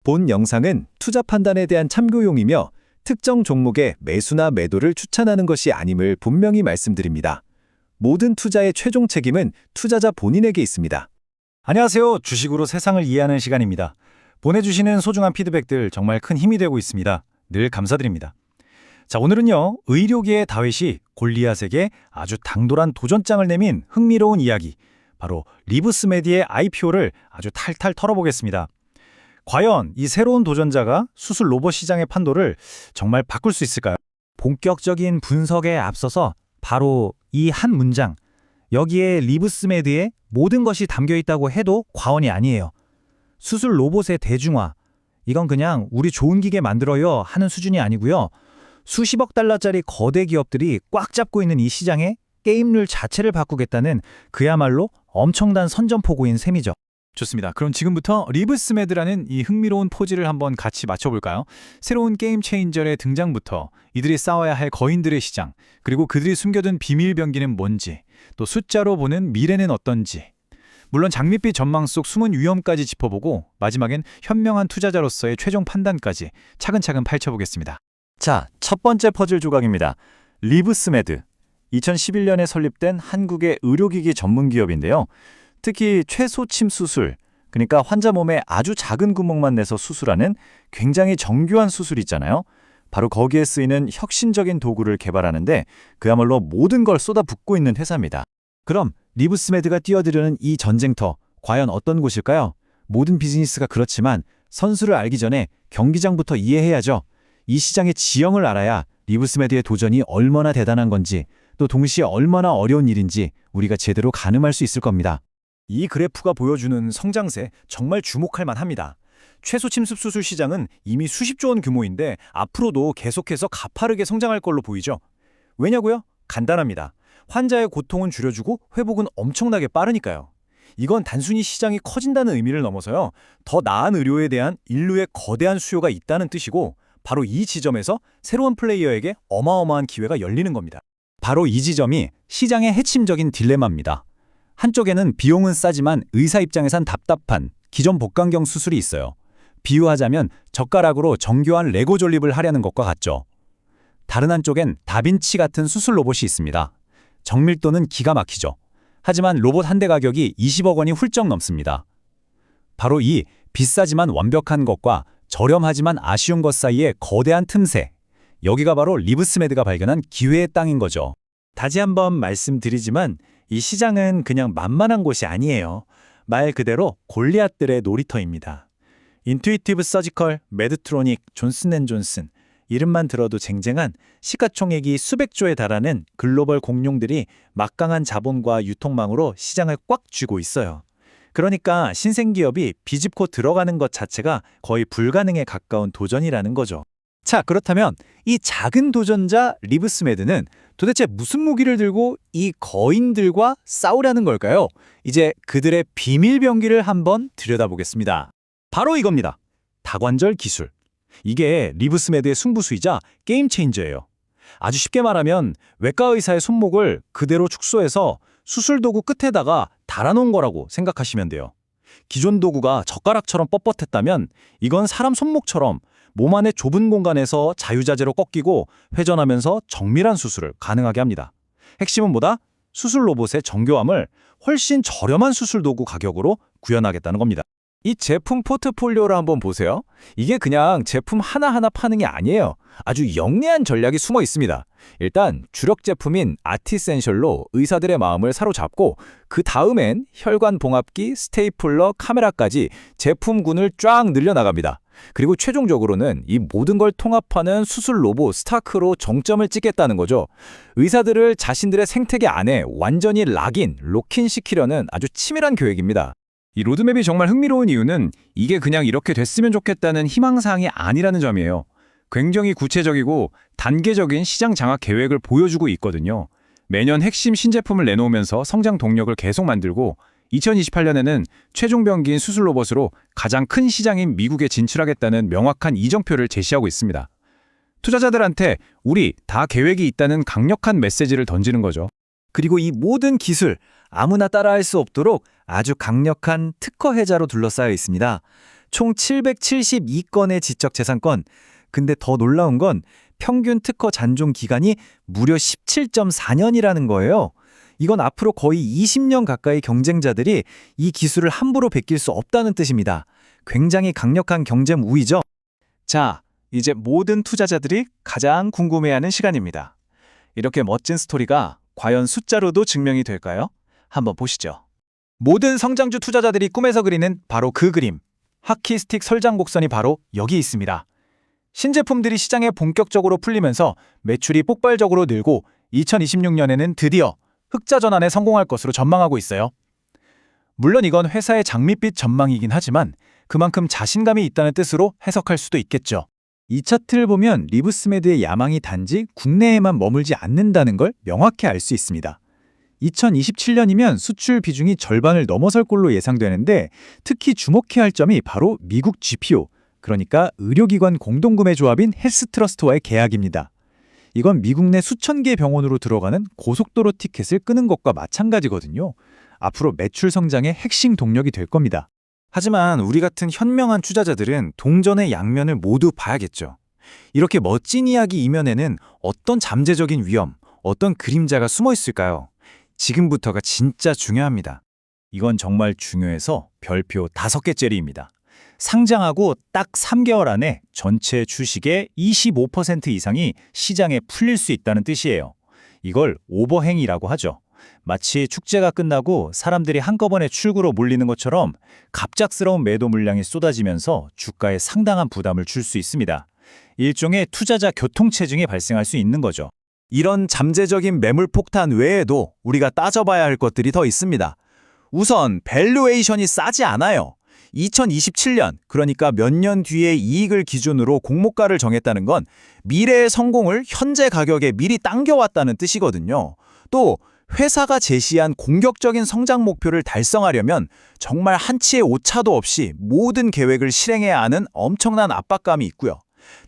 본 영상은 투자 판단에 대한 참고용이며 특정 종목의 매수나 매도를 추천하는 것이 아님을 분명히 말씀드립니다. 모든 투자의 최종 책임은 투자자 본인에게 있습니다. 안녕하세요. 주식으로 세상을 이해하는 시간입니다. 보내주시는 소중한 피드백들 정말 큰 힘이 되고 있습니다. 늘 감사드립니다. 자, 오늘은요. 의료계의 다윗이 골리앗에게 아주 당돌한 도전장을 내민 흥미로운 이야기, 바로 리브스메디의 IPO를 아주 탈탈 털어보겠습니다. 과연 이 새로운 도전자가 수술 로봇 시장의 판도를 정말 바꿀 수 있을까요? 본격적인 분석에 앞서서 바로 이 한 문장, 여기에 리브스메드의 모든 것이 담겨 있다고 해도 과언이 아니에요. 수술 로봇의 대중화, 이건 그냥 우리 좋은 기계 만들어요 하는 수준이 아니고요. 수십억 달러짜리 거대 기업들이 꽉 잡고 있는 이 시장의 게임룰 자체를 바꾸겠다는 그야말로 엄청난 선전포고인 셈이죠. 좋습니다. 그럼 지금부터 리브스메드라는 이 흥미로운 포즈를 한번 같이 맞춰볼까요? 새로운 게임 체인저의 등장부터 이들이 싸워야 할 거인들의 시장, 그리고 그들이 숨겨둔 비밀 병기는 뭔지, 또 숫자로 보는 미래는 어떤지, 물론 장밋빛 전망 속 숨은 위험까지 짚어보고 마지막엔 현명한 투자자로서의 최종 판단까지 차근차근 파헤쳐보겠습니다. 자, 첫 번째 퍼즐 조각입니다. 리브스메드. 2011년에 설립된 한국의 의료기기 전문 기업인데요. 특히 최소침 수술, 그러니까 환자 몸에 아주 작은 구멍만 내서 수술하는 굉장히 정교한 수술 있잖아요. 바로 거기에 쓰이는 혁신적인 도구를 개발하는데 그야말로 모든 걸 쏟아붓고 있는 회사입니다. 그럼 리브스메드가 뛰어들려는 이 전쟁터, 과연 어떤 곳일까요? 모든 비즈니스가 그렇지만 선수를 알기 전에 경기장부터 이해해야죠. 이 시장의 지형을 알아야 리브스메드의 도전이 얼마나 대단한 건지, 또 동시에 얼마나 어려운 일인지 우리가 제대로 가늠할 수 있을 겁니다. 이 그래프가 보여주는 성장세 정말 주목할 만합니다. 최소침습 수술 시장은 이미 수십조 원 규모인데 앞으로도 계속해서 가파르게 성장할 걸로 보이죠. 왜냐고요? 간단합니다. 환자의 고통은 줄여주고 회복은 엄청나게 빠르니까요. 이건 단순히 시장이 커진다는 의미를 넘어서요. 더 나은 의료에 대한 인류의 거대한 수요가 있다는 뜻이고, 바로 이 지점에서 새로운 플레이어에게 어마어마한 기회가 열리는 겁니다. 바로 이 지점이 시장의 핵심적인 딜레마입니다. 한쪽에는 비용은 싸지만 의사 입장에선 답답한 기존 복강경 수술이 있어요. 비유하자면 젓가락으로 정교한 레고 존립을 하려는 것과 같죠. 다른 한쪽엔 다빈치 같은 수술 로봇이 있습니다. 정밀도는 기가 막히죠. 하지만 로봇 한 대 가격이 20억 원이 훌쩍 넘습니다. 바로 이 비싸지만 완벽한 것과 저렴하지만 아쉬운 것 사이의 거대한 틈새, 여기가 바로 리브스메드가 발견한 기회의 땅인 거죠. 다시 한번 말씀드리지만 이 시장은 그냥 만만한 곳이 아니에요. 말 그대로 골리앗들의 놀이터입니다. 인투이티브 서지컬, 메드트로닉, 존슨앤존슨, 이름만 들어도 쟁쟁한 시가총액이 수백조에 달하는 글로벌 공룡들이 막강한 자본과 유통망으로 시장을 꽉 쥐고 있어요. 그러니까 신생기업이 비집고 들어가는 것 자체가 거의 불가능에 가까운 도전이라는 거죠. 자, 그렇다면 이 작은 도전자 리브스메드는 도대체 무슨 무기를 들고 이 거인들과 싸우려는 걸까요? 이제 그들의 비밀 병기를 한번 들여다보겠습니다. 바로 이겁니다. 다관절 기술. 이게 리브스메드의 승부수이자 게임 체인저예요. 아주 쉽게 말하면 외과 의사의 손목을 그대로 축소해서 수술 도구 끝에다가 달아놓은 거라고 생각하시면 돼요. 기존 도구가 젓가락처럼 뻣뻣했다면 이건 사람 손목처럼 몸 안의 좁은 공간에서 자유자재로 꺾이고 회전하면서 정밀한 수술을 가능하게 합니다. 핵심은 뭐다? 수술 로봇의 정교함을 훨씬 저렴한 수술 도구 가격으로 구현하겠다는 겁니다. 이 제품 포트폴리오를 한번 보세요. 이게 그냥 제품 하나하나 파는 게 아니에요. 아주 영리한 전략이 숨어 있습니다. 일단 주력 제품인 아티센셜로 의사들의 마음을 사로잡고 그 다음엔 혈관 봉합기, 스테이플러, 카메라까지 제품군을 쫙 늘려나갑니다. 그리고 최종적으로는 이 모든 걸 통합하는 수술 로봇 스타크로 정점을 찍겠다는 거죠. 의사들을 자신들의 생태계 안에 완전히 록인시키려는 아주 치밀한 계획입니다. 이 로드맵이 정말 흥미로운 이유는 이게 그냥 이렇게 됐으면 좋겠다는 희망사항이 아니라는 점이에요. 굉장히 구체적이고 단계적인 시장 장악 계획을 보여주고 있거든요. 매년 핵심 신제품을 내놓으면서 성장 동력을 계속 만들고 2028년에는 최종 병기인 수술 로봇으로 가장 큰 시장인 미국에 진출하겠다는 명확한 이정표를 제시하고 있습니다. 투자자들한테 우리 다 계획이 있다는 강력한 메시지를 던지는 거죠. 그리고 이 모든 기술, 아무나 따라할 수 없도록 아주 강력한 특허 해자로 둘러싸여 있습니다. 총 772건의 지적재산권. 근데 더 놀라운 건 평균 특허 잔존 기간이 무려 17.4년이라는 거예요. 이건 앞으로 거의 20년 가까이 경쟁자들이 이 기술을 함부로 베낄 수 없다는 뜻입니다. 굉장히 강력한 경쟁 우위죠. 자, 이제 모든 투자자들이 가장 궁금해하는 시간입니다. 이렇게 멋진 스토리가 과연 숫자로도 증명이 될까요? 한번 보시죠. 모든 성장주 투자자들이 꿈에서 그리는 바로 그 그림. 하키스틱 설장 곡선이 바로 여기 있습니다. 신제품들이 시장에 본격적으로 풀리면서 매출이 폭발적으로 늘고 2026년에는 드디어 흑자 전환에 성공할 것으로 전망하고 있어요. 물론 이건 회사의 장밋빛 전망이긴 하지만 그만큼 자신감이 있다는 뜻으로 해석할 수도 있겠죠. 이 차트를 보면 리브스메드의 야망이 단지 국내에만 머물지 않는다는 걸 명확히 알 수 있습니다. 2027년이면 수출 비중이 절반을 넘어설 걸로 예상되는데 특히 주목해야 할 점이 바로 미국 GPO, 그러니까 의료기관 공동구매 조합인 헬스트러스트와의 계약입니다. 이건 미국 내 수천 개 병원으로 들어가는 고속도로 티켓을 끄는 것과 마찬가지거든요. 앞으로 매출 성장의 핵심 동력이 될 겁니다. 하지만 우리 같은 현명한 투자자들은 동전의 양면을 모두 봐야겠죠. 이렇게 멋진 이야기 이면에는 어떤 잠재적인 위험, 어떤 그림자가 숨어 있을까요? 지금부터가 진짜 중요합니다. 이건 정말 중요해서 별표 5개짜리입니다. 상장하고 딱 3개월 안에 전체 주식의 25% 이상이 시장에 풀릴 수 있다는 뜻이에요. 이걸 오버행이라고 하죠. 마치 축제가 끝나고 사람들이 한꺼번에 출구로 몰리는 것처럼 갑작스러운 매도 물량이 쏟아지면서 주가에 상당한 부담을 줄 수 있습니다. 일종의 투자자 교통체증이 발생할 수 있는 거죠. 이런 잠재적인 매물 폭탄 외에도 우리가 따져봐야 할 것들이 더 있습니다. 우선 밸류에이션이 싸지 않아요. 2027년, 그러니까 몇 년 뒤의 이익을 기준으로 공모가를 정했다는 건 미래의 성공을 현재 가격에 미리 당겨왔다는 뜻이거든요. 또 회사가 제시한 공격적인 성장 목표를 달성하려면 정말 한치의 오차도 없이 모든 계획을 실행해야 하는 엄청난 압박감이 있고요.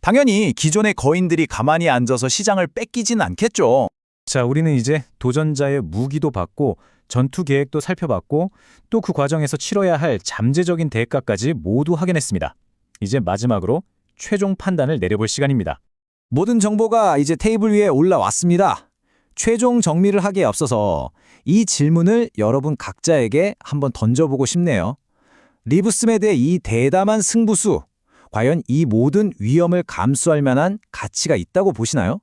당연히 기존의 거인들이 가만히 앉아서 시장을 뺏기진 않겠죠. 자, 우리는 이제 도전자의 무기도 받고 전투 계획도 살펴봤고 또 그 과정에서 치러야 할 잠재적인 대가까지 모두 확인했습니다. 이제 마지막으로 최종 판단을 내려볼 시간입니다. 모든 정보가 이제 테이블 위에 올라왔습니다. 최종 정리를 하기에 앞서서 이 질문을 여러분 각자에게 한번 던져보고 싶네요. 리브스메드의 이 대담한 승부수, 과연 이 모든 위험을 감수할 만한 가치가 있다고 보시나요?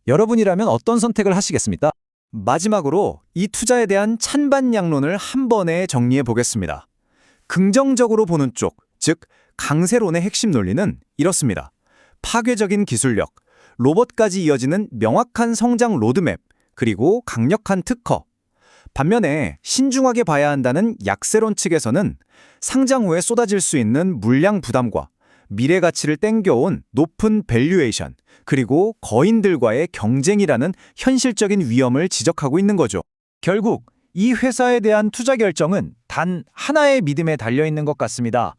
여러분이라면 어떤 선택을 하시겠습니까? 마지막으로 이 투자에 대한 찬반양론을 한 번에 정리해 보겠습니다. 긍정적으로 보는 쪽, 즉 강세론의 핵심 논리는 이렇습니다. 파괴적인 기술력, 로봇까지 이어지는 명확한 성장 로드맵, 그리고 강력한 특허. 반면에 신중하게 봐야 한다는 약세론 측에서는 상장 후에 쏟아질 수 있는 물량 부담과 미래 가치를 땡겨온 높은 밸류에이션, 그리고 거인들과의 경쟁이라는 현실적인 위험을 지적하고 있는 거죠. 결국 이 회사에 대한 투자 결정은 단 하나의 믿음에 달려있는 것 같습니다.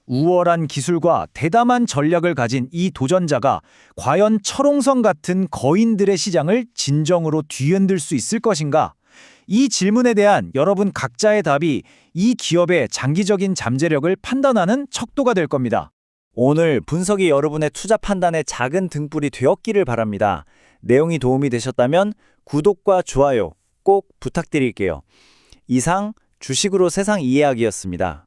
우월한 기술과 대담한 전략을 가진 이 도전자가 과연 철옹성 같은 거인들의 시장을 진정으로 뒤흔들 수 있을 것인가? 이 질문에 대한 여러분 각자의 답이 이 기업의 장기적인 잠재력을 판단하는 척도가 될 겁니다. 오늘 분석이 여러분의 투자 판단에 작은 등불이 되었기를 바랍니다. 내용이 도움이 되셨다면 구독과 좋아요 꼭 부탁드릴게요. 이상 주식으로 세상 이해하기였습니다.